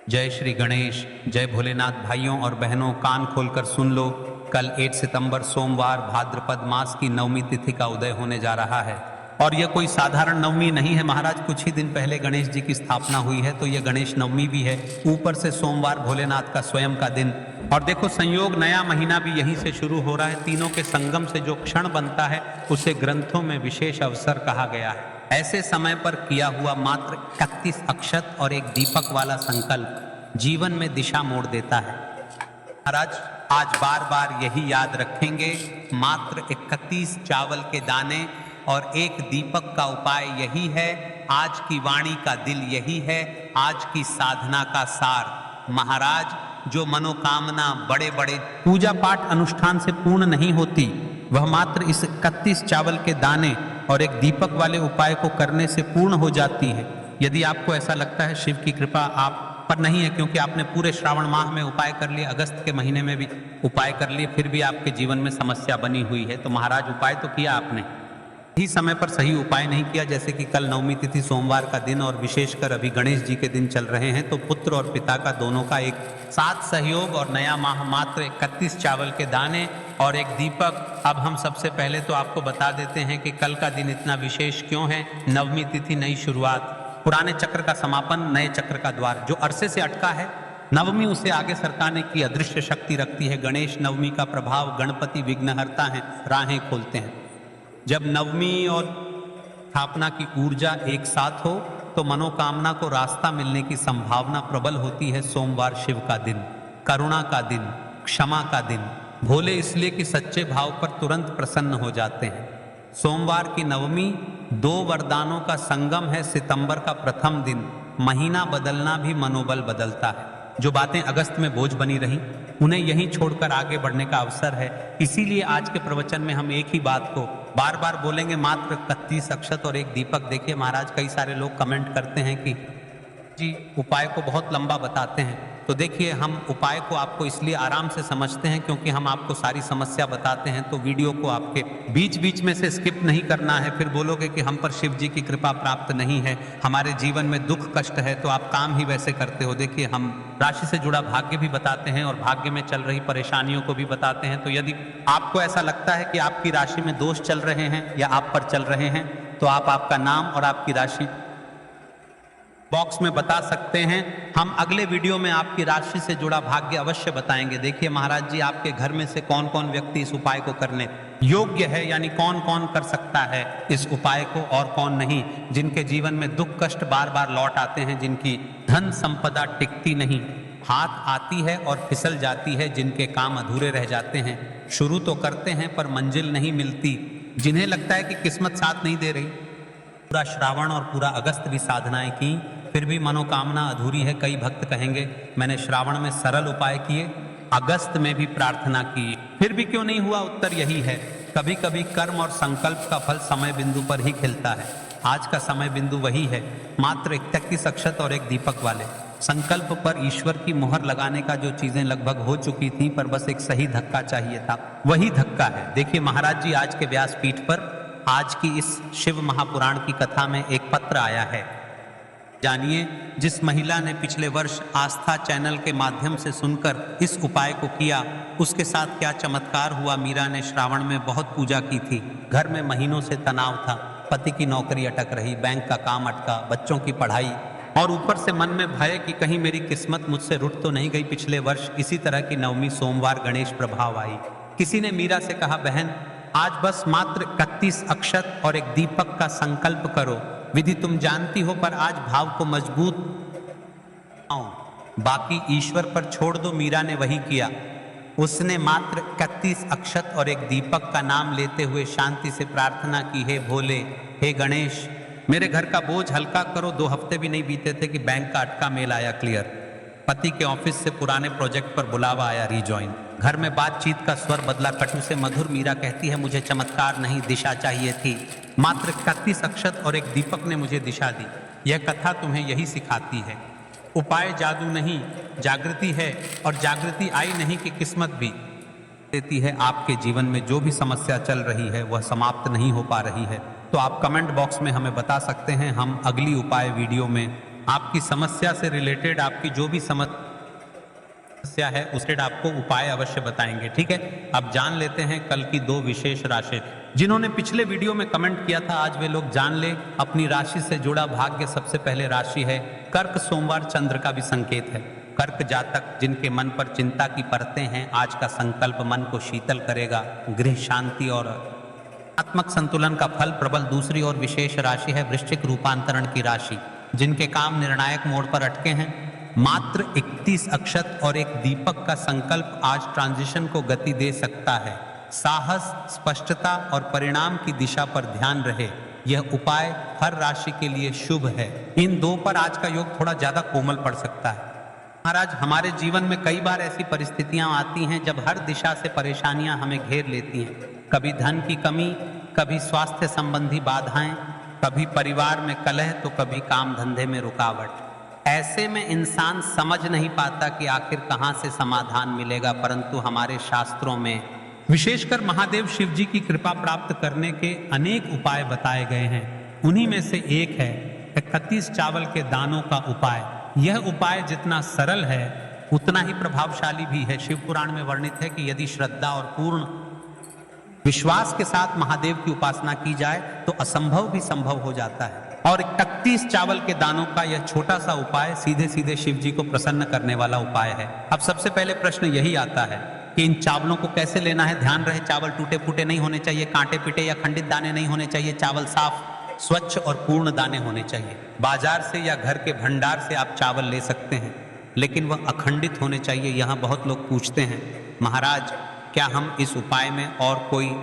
जय श्री गणेश, जय भोलेनाथ। भाइयों और बहनों, कान खोलकर सुन लो। कल 8 सितंबर सोमवार भाद्रपद मास की नवमी तिथि का उदय होने जा रहा है। और यह कोई साधारण नवमी नहीं है महाराज। कुछ ही दिन पहले गणेश जी की स्थापना हुई है, तो यह गणेश नवमी भी है। ऊपर से सोमवार भोलेनाथ का स्वयं का दिन। और देखो संयोग, नया महीना भी यहीं से शुरू हो रहा है। तीनों के संगम से जो क्षण बनता है उसे ग्रंथों में विशेष अवसर कहा गया है। ऐसे समय पर किया हुआ मात्र 31 अक्षत और एक दीपक वाला संकल्प जीवन में दिशा मोड़ देता है। महाराज आज बार बार यही याद रखेंगे, मात्र 31 चावल के दाने और एक दीपक का उपाय यही है। आज की वाणी का दिल यही है, आज की साधना का सार। महाराज जो मनोकामना बड़े बड़े पूजा पाठ अनुष्ठान से पूर्ण नहीं होती, वह मात्र इस 31 चावल के दाने और एक दीपक वाले उपाय को करने से पूर्ण हो जाती है। यदि आपको ऐसा लगता है शिव की कृपा आप पर नहीं है, क्योंकि आपने पूरे श्रावण माह में उपाय कर लिए, अगस्त के महीने में भी उपाय कर लिए, फिर भी आपके जीवन में समस्या बनी हुई है, तो महाराज उपाय तो किया आपने, ही समय पर सही उपाय नहीं किया। जैसे कि कल नवमी तिथि सोमवार का दिन और विशेषकर अभी गणेश जी के दिन चल रहे हैं, तो पुत्र और पिता का दोनों का एक साथ सहयोग और नया माह मात्र 31 चावल के दाने और एक दीपक। अब हम सबसे पहले तो आपको बता देते हैं कि कल का दिन इतना विशेष क्यों है। नवमी तिथि नई शुरुआत, पुराने चक्र का समापन, नए चक्र का द्वार। जो अरसे से अटका है, नवमी उसे आगे सरकाने की अदृश्य शक्ति रखती है। गणेश नवमी का प्रभाव, गणपति विघ्नहर्ता हैं, राहें खोलते हैं। जब नवमी और स्थापना की ऊर्जा एक साथ हो तो मनोकामना को रास्ता मिलने की संभावना प्रबल होती है। सोमवार शिव का दिन, करुणा का दिन, क्षमा का दिन। भोले इसलिए कि सच्चे भाव पर तुरंत प्रसन्न हो जाते हैं। सोमवार की नवमी 2 वरदानों का संगम है। सितंबर का प्रथम दिन, महीना बदलना भी मनोबल बदलता है। जो बातें अगस्त में बोझ बनी रही, उन्हें यहीं छोड़कर आगे बढ़ने का अवसर है। इसीलिए आज के प्रवचन में हम एक ही बात को बार बार बोलेंगे, मात्र 31 अक्षत और एक दीपक। देखिए महाराज, कई सारे लोग कमेंट करते हैं कि जी उपाय को बहुत लंबा बताते हैं, तो देखिए हम उपाय को आपको इसलिए आराम से समझते हैं क्योंकि हम आपको सारी समस्या बताते हैं। तो वीडियो को आपके बीच बीच में से स्किप नहीं करना है। फिर बोलोगे कि हम पर शिव जी की कृपा प्राप्त नहीं है, हमारे जीवन में दुख कष्ट है, तो आप काम ही वैसे करते हो। देखिए हम राशि से जुड़ा भाग्य भी बताते हैं और भाग्य में चल रही परेशानियों को भी बताते हैं। तो यदि आपको ऐसा लगता है कि आपकी राशि में दोष चल रहे हैं या आप पर चल रहे हैं, तो आप आपका नाम और आपकी राशि बॉक्स में बता सकते हैं। हम अगले वीडियो में आपकी राशि से जुड़ा भाग्य अवश्य बताएंगे। देखिए महाराज जी, आपके घर में से कौन कौन व्यक्ति इस उपाय को करने योग्य है, यानी कौन कौन कर सकता है इस उपाय को और कौन नहीं। जिनके जीवन में दुख कष्ट बार बार लौट आते हैं, जिनकी धन संपदा टिकती नहीं, हाथ आती है और फिसल जाती है, जिनके काम अधूरे रह जाते हैं, शुरू तो करते हैं पर मंजिल नहीं मिलती, जिन्हें लगता है कि किस्मत साथ नहीं दे रही। पूरा श्रावण और पूरा अगस्त भी साधनाएं की, फिर भी मनोकामना अधूरी है। कई भक्त कहेंगे मैंने श्रावण में सरल उपाय किए, अगस्त में भी प्रार्थना की, फिर भी क्यों नहीं हुआ। उत्तर यही है, कभी कभी कर्म और संकल्प का फल समय बिंदु पर ही खिलता है। आज का समय बिंदु वही है, मात्र 31 अक्षत और एक दीपक वाले संकल्प पर ईश्वर की मुहर लगाने का जो चीजें लगभग हो चुकी थी, पर बस एक सही धक्का चाहिए था, वही धक्का है। देखिए महाराज जी, आज के व्यासपीठ पर आज की इस शिव महापुराण की कथा में एक पत्र आया है। जानिए, जिस महिला ने पिछले वर्ष आस्था चैनल के माध्यम से सुनकर इस उपाय को किया, उसके साथ क्या चमत्कार हुआ। मीरा ने श्रावण में बहुत पूजा की थी, घर में महीनों से तनाव था, पति की नौकरी अटक रही, बैंक का काम अटका, बच्चों की पढ़ाई, और ऊपर से मन में भय कि कहीं मेरी किस्मत मुझसे रुट तो नहीं गई। पिछले वर्ष इसी तरह की नवमी सोमवार गणेश प्रभाव आई। किसी ने मीरा से कहा, बहन आज बस मात्र 31 अक्षत और एक दीपक का संकल्प करो। विधि तुम जानती हो, पर आज भाव को मजबूत बाकी ईश्वर पर छोड़ दो। मीरा ने वही किया। उसने मात्र 31 अक्षत और एक दीपक का नाम लेते हुए शांति से प्रार्थना की, हे भोले, हे गणेश, मेरे घर का बोझ हल्का करो। 2 हफ्ते भी नहीं बीते थे कि बैंक का अटका मेल आया क्लियर, पति के ऑफिस से पुराने प्रोजेक्ट पर बुलावा आया रिजॉइन, घर में बातचीत का स्वर बदला कटु से मधुर। मीरा कहती है, मुझे चमत्कार नहीं, दिशा चाहिए थी। मात्र 31 अक्षत और एक दीपक ने मुझे दिशा दी। यह कथा तुम्हें यही सिखाती है, उपाय जादू नहीं, जागृति है, और जागृति आई नहीं कि किस्मत भी देती है। आपके जीवन में जो भी समस्या चल रही है वह समाप्त नहीं हो पा रही है, तो आप कमेंट बॉक्स में हमें बता सकते हैं। हम अगली उपाय वीडियो में आपकी समस्या से रिलेटेड आपकी जो भी समस्या है उससे आपको उपाय अवश्य बताएंगे। ठीक है, अब जान लेते हैं कल की 2 विशेष राशि। जिन्होंने पिछले वीडियो में कमेंट किया था आज वे लोग जान ले अपनी राशि से जुड़ा भाग्य। सबसे पहले राशि है कर्क। सोमवार चंद्र का भी संकेत है। कर्क जातक जिनके मन पर चिंता की परतें हैं, आज का संकल्प मन को शीतल करेगा। गृह शांति और आत्मक संतुलन का फल प्रबल। दूसरी और विशेष राशि है वृश्चिक, रूपांतरण की राशि। जिनके काम निर्णायक मोड़ पर अटके हैं, मात्र 31 अक्षत और एक दीपक का संकल्प आज ट्रांजिशन को गति दे सकता है। साहस, स्पष्टता और परिणाम की दिशा पर ध्यान रहे। यह उपाय हर राशि के लिए शुभ है। इन 2 पर आज का योग थोड़ा ज्यादा कोमल पड़ सकता है। महाराज, हमारे जीवन में कई बार ऐसी परिस्थितियां आती हैं जब हर दिशा से परेशानियां हमें घेर लेती हैं। कभी धन की कमी, कभी स्वास्थ्य संबंधी बाधाएं, कभी परिवार में कलह, तो कभी काम धंधे में रुकावट। ऐसे में इंसान समझ नहीं पाता कि आखिर कहां से समाधान मिलेगा, परंतु हमारे शास्त्रों में विशेषकर महादेव शिव जी की कृपा प्राप्त करने के अनेक उपाय बताए गए हैं। उन्हीं में से एक है 31 चावल के दानों का उपाय। यह उपाय जितना सरल है उतना ही प्रभावशाली भी है। शिव पुराण में वर्णित है कि यदि श्रद्धा और पूर्ण विश्वास के साथ महादेव की उपासना की जाए तो असंभव भी संभव हो जाता है। और 31 चावल के दानों का यह छोटा सा उपाय सीधे सीधे शिव जी को प्रसन्न करने वाला उपाय है। अब सबसे पहले प्रश्न यही आता है कि इन चावलों को कैसे लेना है। ध्यान रहे, चावल टूटे फूटे नहीं होने चाहिए, कांटे पिटे या खंडित दाने नहीं होने चाहिए। चावल साफ, स्वच्छ और पूर्ण दाने होने चाहिए। बाजार से या घर के भंडार से आप चावल ले सकते हैं, लेकिन वह अखंडित होने चाहिए। यहाँ बहुत लोग पूछते हैं, महाराज क्या हम इस उपाय में और कोई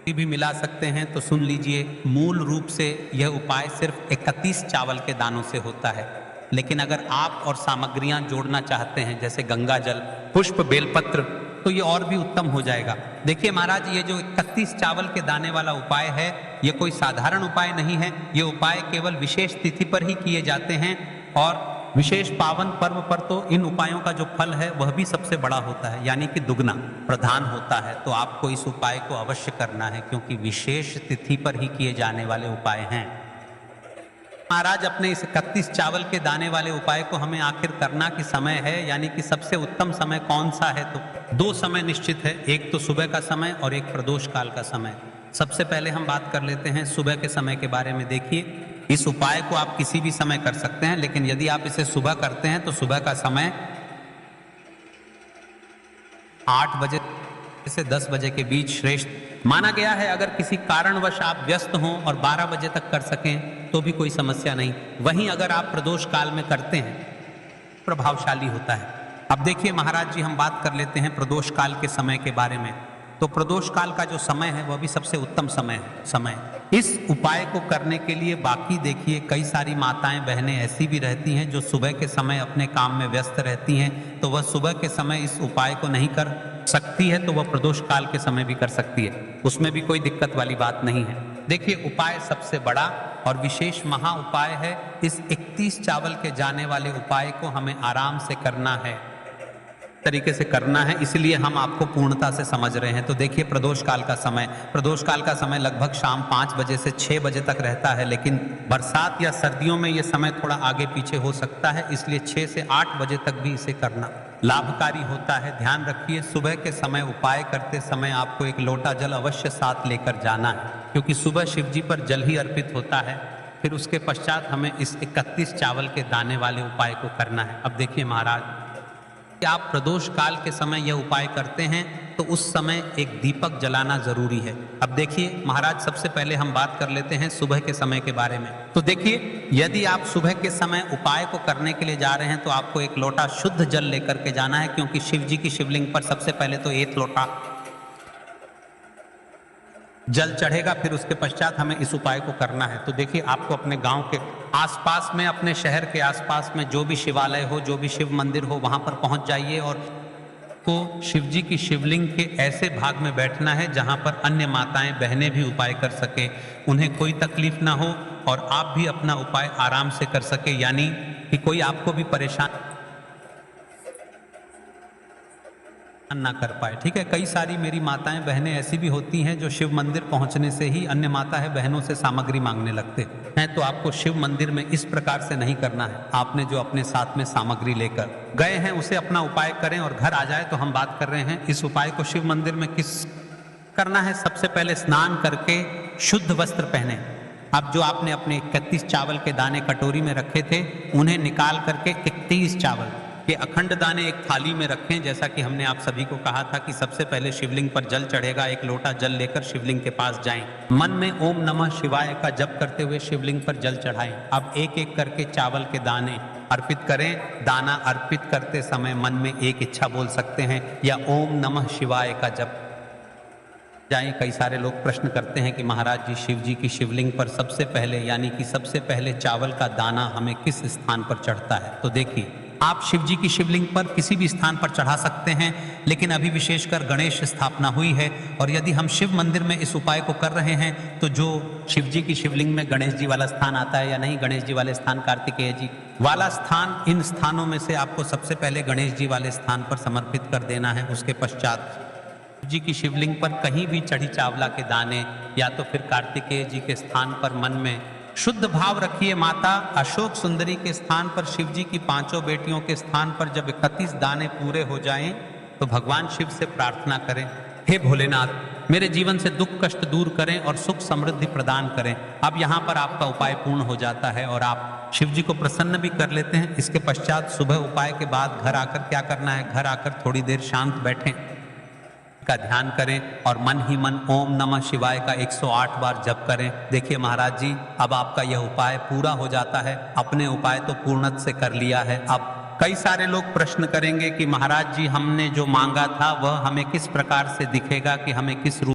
भी मिला सकते हैं? तो सुन लीजिए, मूल रूप से यह उपाय सिर्फ 31 चावल के दानों से होता है। लेकिन अगर आप और सामग्रियां जोड़ना चाहते हैं जैसे गंगा जल, पुष्प, बेलपत्र, तो ये और भी उत्तम हो जाएगा। देखिए महाराज, ये जो 31 चावल के दाने वाला उपाय है, ये कोई साधारण उपाय नहीं है। ये उपाय केवल विशेष तिथि पर ही किए जाते हैं और विशेष पावन पर्व पर तो इन उपायों का जो फल है वह भी सबसे बड़ा होता है, यानी कि दुगना प्रधान होता है। तो आपको इस उपाय को अवश्य करना है क्योंकि विशेष तिथि पर ही किए जाने वाले उपाय हैं। महाराज, अपने इस 31 चावल के दाने वाले उपाय को हमें आखिर करना कि समय है, यानी कि सबसे उत्तम समय कौन सा है? तो 2 समय निश्चित है, एक तो सुबह का समय और एक प्रदोष काल का समय। सबसे पहले हम बात कर लेते हैं सुबह के समय के बारे में। देखिए, इस उपाय को आप किसी भी समय कर सकते हैं, लेकिन यदि आप इसे सुबह करते हैं तो सुबह का समय 8 बजे से 10 बजे के बीच श्रेष्ठ माना गया है। अगर किसी कारणवश आप व्यस्त हों और 12 बजे तक कर सकें तो भी कोई समस्या नहीं। वहीं अगर आप प्रदोष काल में करते हैं प्रभावशाली होता है। अब देखिए महाराज जी, हम बात कर लेते हैं प्रदोष काल के समय के बारे में। तो प्रदोष काल का जो समय है वह भी सबसे उत्तम समय इस उपाय को करने के लिए। बाकी देखिए, कई सारी माताएं बहनें ऐसी भी रहती हैं जो सुबह के समय अपने काम में व्यस्त रहती हैं, तो वह सुबह के समय इस उपाय को नहीं कर सकती है, तो वह प्रदोष काल के समय भी कर सकती है। उसमें भी कोई दिक्कत वाली बात नहीं है। देखिए, उपाय सबसे बड़ा और विशेष महा उपाय है। इस 31 चावल के जाने वाले उपाय को हमें आराम से करना है, तरीके से करना है, इसलिए हम आपको पूर्णता से समझ रहे हैं। तो देखिए, प्रदोष काल का समय लगभग शाम 5 बजे से 6 बजे तक रहता है, लेकिन बरसात या सर्दियों में यह समय थोड़ा आगे पीछे हो सकता है, इसलिए 6 से 8 बजे तक भी इसे करना लाभकारी होता है। ध्यान रखिए, सुबह के समय उपाय करते समय आपको एक लोटा जल अवश्य साथ लेकर जाना है, क्योंकि सुबह शिव जी पर जल ही अर्पित होता है। फिर उसके पश्चात हमें इस 31 चावल के दाने वाले उपाय को करना है। अब देखिए महाराज, कि आप प्रदोष काल के समय यह उपाय करते हैं तो उस समय एक दीपक जलाना जरूरी है। अब देखिए महाराज, सबसे पहले हम बात कर लेते हैं सुबह के समय के बारे में। तो देखिए, यदि आप सुबह के समय उपाय को करने के लिए जा रहे हैं तो आपको एक लोटा शुद्ध जल लेकर के जाना है, क्योंकि शिव जी की शिवलिंग पर सबसे पहले तो 1 लोटा जल चढ़ेगा, फिर उसके पश्चात हमें इस उपाय को करना है। तो देखिए, आपको अपने गांव के आसपास में, अपने शहर के आसपास में जो भी शिवालय हो, जो भी शिव मंदिर हो, वहां पर पहुंच जाइए और को शिव जी की शिवलिंग के ऐसे भाग में बैठना है जहां पर अन्य माताएं बहनें भी उपाय कर सके, उन्हें कोई तकलीफ ना हो और आप भी अपना उपाय आराम से कर सके, यानी कि कोई आपको भी परेशान ना कर पाए। ठीक है, कई सारी मेरी माताएं बहनें ऐसी भी होती हैं जो शिव मंदिर पहुंचने से ही अन्य माता है बहनों से सामग्री मांगने लगते हैं। तो आपको शिव मंदिर में इस प्रकार से नहीं करना है। आपने जो अपने साथ में सामग्री लेकर गए हैं उसे अपना उपाय करें और घर आ जाए। तो हम बात कर रहे हैं इस उपाय को शिव मंदिर में किस करना है। सबसे पहले स्नान करके शुद्ध वस्त्र पहने। अब जो आपने अपने 31 चावल के दाने कटोरी में रखे थे उन्हें निकाल करके 31 चावल के अखंड दाने एक थाली में रखें। जैसा कि हमने आप सभी को कहा था कि सबसे पहले शिवलिंग पर जल चढ़ेगा। एक लोटा जल लेकर शिवलिंग के पास जाएं। मन में ओम नमः शिवाय का जप करते हुए शिवलिंग पर जल चढ़ाएं। अब एक एक करके चावल के दाने अर्पित करें। दाना अर्पित करते समय मन में एक इच्छा बोल सकते हैं या ओम नमः शिवाय का जप जाए। कई सारे लोग प्रश्न करते हैं कि महाराज जी शिव जी की शिवलिंग पर सबसे पहले यानी कि सबसे पहले चावल का दाना हमें किस स्थान पर चढ़ता है। तो देखिए, आप शिव जी की शिवलिंग पर किसी भी स्थान पर चढ़ा सकते हैं, लेकिन अभी विशेषकर गणेश स्थापना हुई है और यदि हम शिव मंदिर में इस उपाय को कर रहे हैं तो जो शिव जी की शिवलिंग में गणेश जी वाला स्थान आता है या नहीं, गणेश जी वाले स्थान, कार्तिकेय जी वाला स्थान, इन स्थानों में से आपको सबसे पहले गणेश जी वाले स्थान पर समर्पित कर देना है। उसके पश्चात जी की शिवलिंग पर कहीं भी चढ़ी चावला के दाने या तो फिर कार्तिकेय जी के स्थान पर मन में शुद्ध भाव रखिए। माता अशोक सुंदरी के स्थान पर शिव जी की 5 बेटियों के स्थान पर जब 31 दाने पूरे हो जाएं तो भगवान शिव से प्रार्थना करें, हे भोलेनाथ मेरे जीवन से दुख कष्ट दूर करें और सुख समृद्धि प्रदान करें। अब यहाँ पर आपका उपाय पूर्ण हो जाता है और आप शिव जी को प्रसन्न भी कर लेते हैं। इसके पश्चात सुबह उपाय के बाद घर आकर क्या करना है, घर आकर थोड़ी देर शांत बैठें, का ध्यान करें और मन ही मन ओम नमः शिवाय का 108 बार जप करें। देखिए महाराज जी, अब आपका यह उपाय पूरा हो जाता है। अपने उपाय तो पूर्णत से कर लिया है। अब कई सारे लोग प्रश्न करेंगे कि महाराज जी हमने जो मांगा था वह हमें किस प्रकार से दिखेगा, कि हमें किस रूप